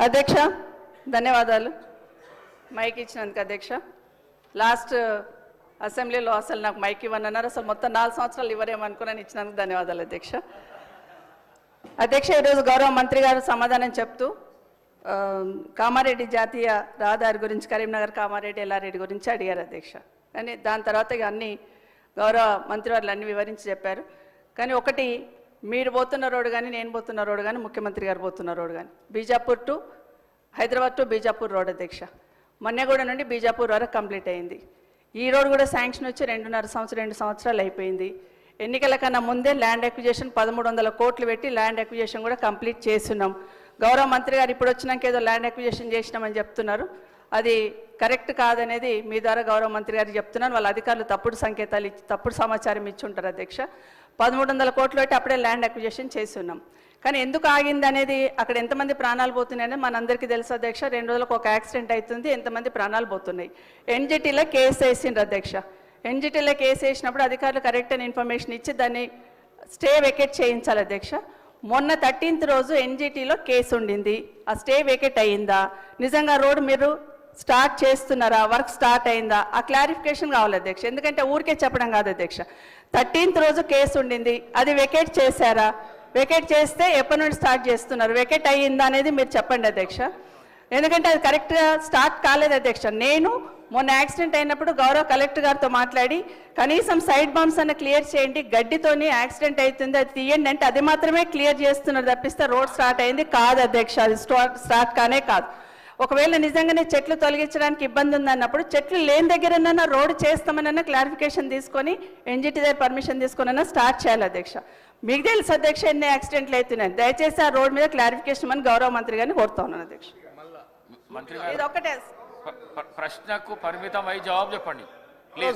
అధ్యక్ష ధన్యవాదాలు మైక్ ఇచ్చినందుకు. అధ్యక్ష లాస్ట్ అసెంబ్లీలో అసలు నాకు మైక్ ఇవ్వనన్నారు, అసలు మొత్తం 4 సంవత్సరాలు ఇవ్వరేమనుకున్నాను, ఇచ్చినందుకు ధన్యవాదాలు అధ్యక్ష. అధ్యక్ష ఈరోజు గౌరవ మంత్రి గారు సమాధానం చెప్తూ కామారెడ్డి జాతీయ రహదారి గురించి, కరీంనగర్ కామారెడ్డి ఎల్లారెడ్డి గురించి అడిగారు అధ్యక్ష. కానీ దాని తర్వాత ఇక అన్ని గౌరవ మంత్రివర్యులు అన్ని వివరించి చెప్పారు. కానీ ఒకటి, మీరు పోతున్న రోడ్డు కానీ, నేను పోతున్న రోడ్డు కానీ, ముఖ్యమంత్రి గారు పోతున్న రోడ్డు కానీ Bijapur to Hyderabad to Bijapur road అధ్యక్ష. మన్నెగూడ నుండి బీజాపూర్ వరకు కంప్లీట్ అయింది. ఈ రోడ్ కూడా శాంక్షన్ వచ్చి 2 సంవత్సరాలు అయిపోయింది. ఎన్నికల కన్నా ముందే ల్యాండ్ అక్విజిషన్ 1300 కోట్లు పెట్టి ల్యాండ్ అక్విజిషన్ కూడా కంప్లీట్ చేస్తున్నాం. గౌరవ మంత్రి గారు ఇప్పుడు వచ్చినాక ఏదో ల్యాండ్ అక్విజిషన్ చేసినామని చెప్తున్నారు, అది కరెక్ట్ కాదనేది మీ ద్వారా గౌరవ మంత్రి గారు చెప్తున్నారు. వాళ్ళ అధికారులు తప్పుడు సంకేతాలు ఇచ్చి తప్పుడు సమాచారం ఇచ్చి ఉంటారు అధ్యక్ష. 1300 కోట్లు పెట్టి అప్పుడే ల్యాండ్ అక్విజిషన్ చేస్తున్నాం. కానీ ఎందుకు ఆగింది అనేది, అక్కడ ఎంతమంది ప్రాణాలు పోతున్నాయని మనందరికీ తెలుసు అధ్యక్ష. 2 రోజులకు ఒక యాక్సిడెంట్ అవుతుంది, ఎంతమంది ప్రాణాలు పోతున్నాయి. ఎన్జిటీలో కేసు వేసిండ్రు అధ్యక్ష. ఎన్జిటీలో కేసు వేసినప్పుడు అధికారులు కరెక్ట్ అయిన ఇన్ఫర్మేషన్ ఇచ్చి దాన్ని స్టే వెకేట్ చేయించాలి అధ్యక్ష. మొన్న 13th రోజు ఎన్జిటీలో కేసు ఉండింది, ఆ స్టే వెకేట్ అయ్యిందా, నిజంగా రోడ్ మీరు స్టార్ట్ చేస్తున్నారా, వర్క్ స్టార్ట్ అయిందా, ఆ క్లారిఫికేషన్ కావాలి అధ్యక్ష. ఎందుకంటే ఊరికే చెప్పడం కాదు అధ్యక్ష. 13th రోజు కేసు ఉండింది, అది వెకేట్ చేశారా, వెకేట్ చేస్తే ఎప్పటి నుండి స్టార్ట్ చేస్తున్నారు, వెకేట్ అయ్యిందా అనేది మీరు చెప్పండి అధ్యక్ష. ఎందుకంటే అది కరెక్ట్గా స్టార్ట్ కాలేదు అధ్యక్ష. నేను మొన్న యాక్సిడెంట్ అయినప్పుడు గౌరవ కలెక్టర్ గారితో మాట్లాడి కనీసం సైడ్ బంప్స్ అన్న క్లియర్ చేయండి, గడ్డితోని యాక్సిడెంట్ అవుతుంది అది తీయండి అంటే అది మాత్రమే క్లియర్ చేస్తున్నారు తప్పిస్తే రోడ్ స్టార్ట్ అయింది కాదు అధ్యక్ష. అది స్టార్ట్ కానే కాదు. ఒకవేళ నిజంగానే చెట్లు తొలగించడానికి ఇబ్బంది ఉందన్నప్పుడు చెట్లు లేని దగ్గరన్నా రోడ్డు చేస్తామనన్నా క్లారిఫికేషన్ తీసుకొని ఎన్జిటి దగ్గర పర్మిషన్ తీసుకున్నా స్టార్ట్ చేయాలి అధ్యక్ష. మీకు తెలుసు అధ్యక్ష ఎన్ని యాక్సిడెంట్లు అవుతున్నాయి. దయచేసి ఆ రోడ్ మీద క్లారిఫికేషన్ అని గౌరవ మంత్రి గారిని కోరుతా ఉన్నాను అధ్యక్ష. ఇది ఒక్కటే ప్రశ్నకు పరిమితం అయి జవాబు చెప్పండి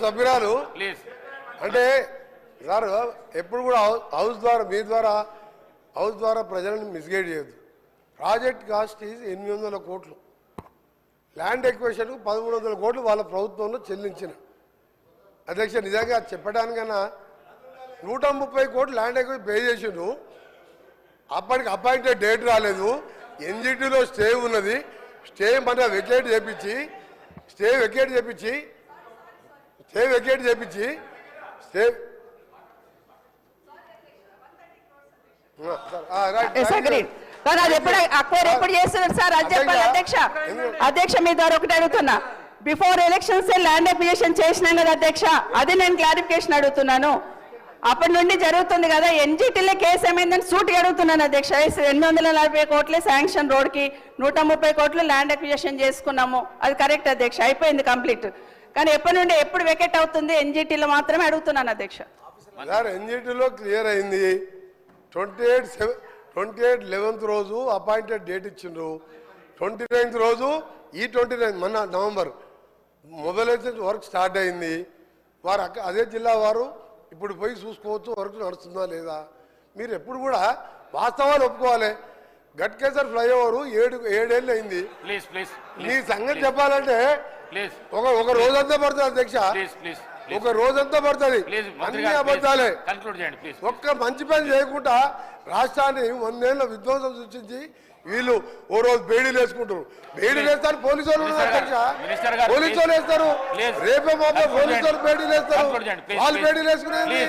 సభ్యురాలు. అంటే సార్ ఎప్పుడు కూడా హౌస్ ద్వారా మీ ద్వారా హౌస్ ద్వారా ప్రజలను మిస్గైడ్ చేయొద్దు. ప్రాజెక్ట్ కాస్ట్ ఈజ్ 800 కోట్లు, ల్యాండ్ ఎక్విజిషన్కు 1300 కోట్లు వాళ్ళ ప్రభుత్వంలో చెల్లించిన అధ్యక్ష. నిజంగా చెప్పడానికన్నా 130 కోట్లు ల్యాండ్ ఎక్విజిషన్ పే చేసిండు. అప్పటికి అపాయింటెడ్ డేట్ రాలేదు, ఎన్జిటీలో స్టే ఉన్నది, స్టే మన వెకేట్ చేపించి స్టే అధ్యక్ష మీ ద్వారా ఒకటి అడుగుతున్నా, బిఫోర్ ఎలక్షన్స్ ల్యాండ్ అక్విజిషన్ చేసినాం కదా అధ్యక్ష, అది నేను క్లారిఫికేషన్ అడుగుతున్నాను. అప్పటి నుండి జరుగుతుంది కదా, ఎన్జిటీలో కేసు ఏమైందని సూటిగా అడుగుతున్నాను అధ్యక్ష. 840 కోట్లే శాంక్షన్ రోడ్కి, 130 కోట్లు ల్యాండ్ అక్విజిషన్ చేసుకున్నాము, అది కరెక్ట్ అధ్యక్ష, అయిపోయింది కంప్లీట్. కానీ ఎప్పటి నుండి ఎప్పుడు వెకెట్ అవుతుంది ఎన్జిటీలో మాత్రమే అడుగుతున్నాను అధ్యక్ష. ఎన్జిటీలో క్లియర్ అయింది. 28/11 రోజు అపాయింటెడ్ డేట్ ఇచ్చిండ్రు. 29th రోజు ఈ 29 మొన్న నవంబర్ మొబైలైజేషన్ వర్క్ స్టార్ట్ అయింది. వారు అదే జిల్లా వారు ఇప్పుడు పోయి చూసుకోవచ్చు వర్క్ నడుస్తుందా లేదా. మీరు ఎప్పుడు కూడా వాస్తవాలు ఒప్పుకోవాలి. గట్కేసర్ ఫ్లైఓవర్ 7 ఏళ్ళు అయింది. మీ సంగతి చెప్పాలంటే ఒక రోజంతా పడుతుంది అధ్యక్ష, ఒక రోజంతా పడుతుంది. అన్ని అబద్ధాలే. ఒక్క మంచి పని చేయకుండా రాష్ట్రాన్ని 100 ఏళ్ళ విధ్వంసం సృష్టించి వీళ్ళు ఓ రోజు బేడీలు వేసుకుంటారు. బేడీలు వేస్తారు పోలీసు వాళ్ళు అధ్యక్ష, పోలీసు వాళ్ళు వేస్తారు, రేపే మాపే పోలీసు వాళ్ళు బేడీలు వేస్తారు. వాళ్ళు బేడీలు వేసుకునేది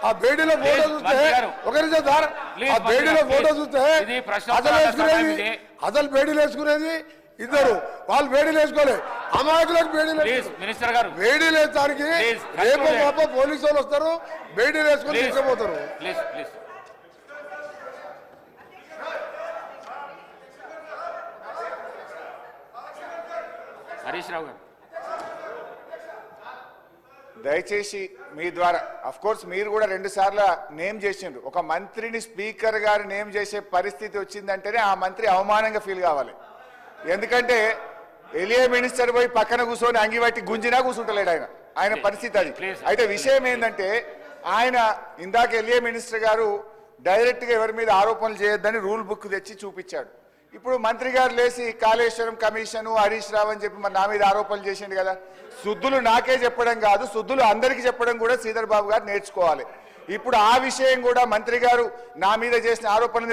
ఆ బేడీలో ఫోటో చూస్తే ఒకరి ఆ బేడీలో ఫోటో చూస్తే అసలు బేడీలు వేసుకునేది ఇద్దరు, వాళ్ళు బేడీలు వేసుకోలేదు. అమాయకులకు బేడీలు బేడీలు వేయడానికి రేపో మాపో పోలీసు వాళ్ళు వస్తారు, బేడీలు వేసుకొని తీసుకుపోతారు. హరీష్ రావు గారు దయచేసి మీ ద్వారా, అఫ్ కోర్స్ మీరు కూడా 2 సార్లు నేమ్ చేసిండ్రు. ఒక మంత్రిని స్పీకర్ గారు నేమ్ చేసే పరిస్థితి వచ్చిందంటేనే ఆ మంత్రి అవమానంగా ఫీల్ కావాలి. ఎందుకంటే ఎలియా మినిస్టర్ పోయి పక్కన కూర్చొని అంగిబట్టి గుంజినా కూర్చుంటలేడు ఆయన పరిస్థితి అది. అయితే విషయం ఏంటంటే ఆయన ఇందాక ఎలియా మినిస్టర్ గారు డైరెక్ట్గా ఎవరి మీద ఆరోపణలు చేయొద్దని రూల్ బుక్ తెచ్చి చూపించాడు. ఇప్పుడు మంత్రి గారు లేచి కాళేశ్వరం కమిషను హరీష్ రావు అని చెప్పి మరి నా మీద ఆరోపణలు చేసిండు కదా. శుద్ధులు నాకే చెప్పడం కాదు, శుద్ధులు అందరికీ చెప్పడం కూడా శ్రీధర్ బాబు గారు నేర్చుకోవాలి. ఇప్పుడు ఆ విషయం కూడా మంత్రి గారు నా మీద చేసిన ఆరోపణలు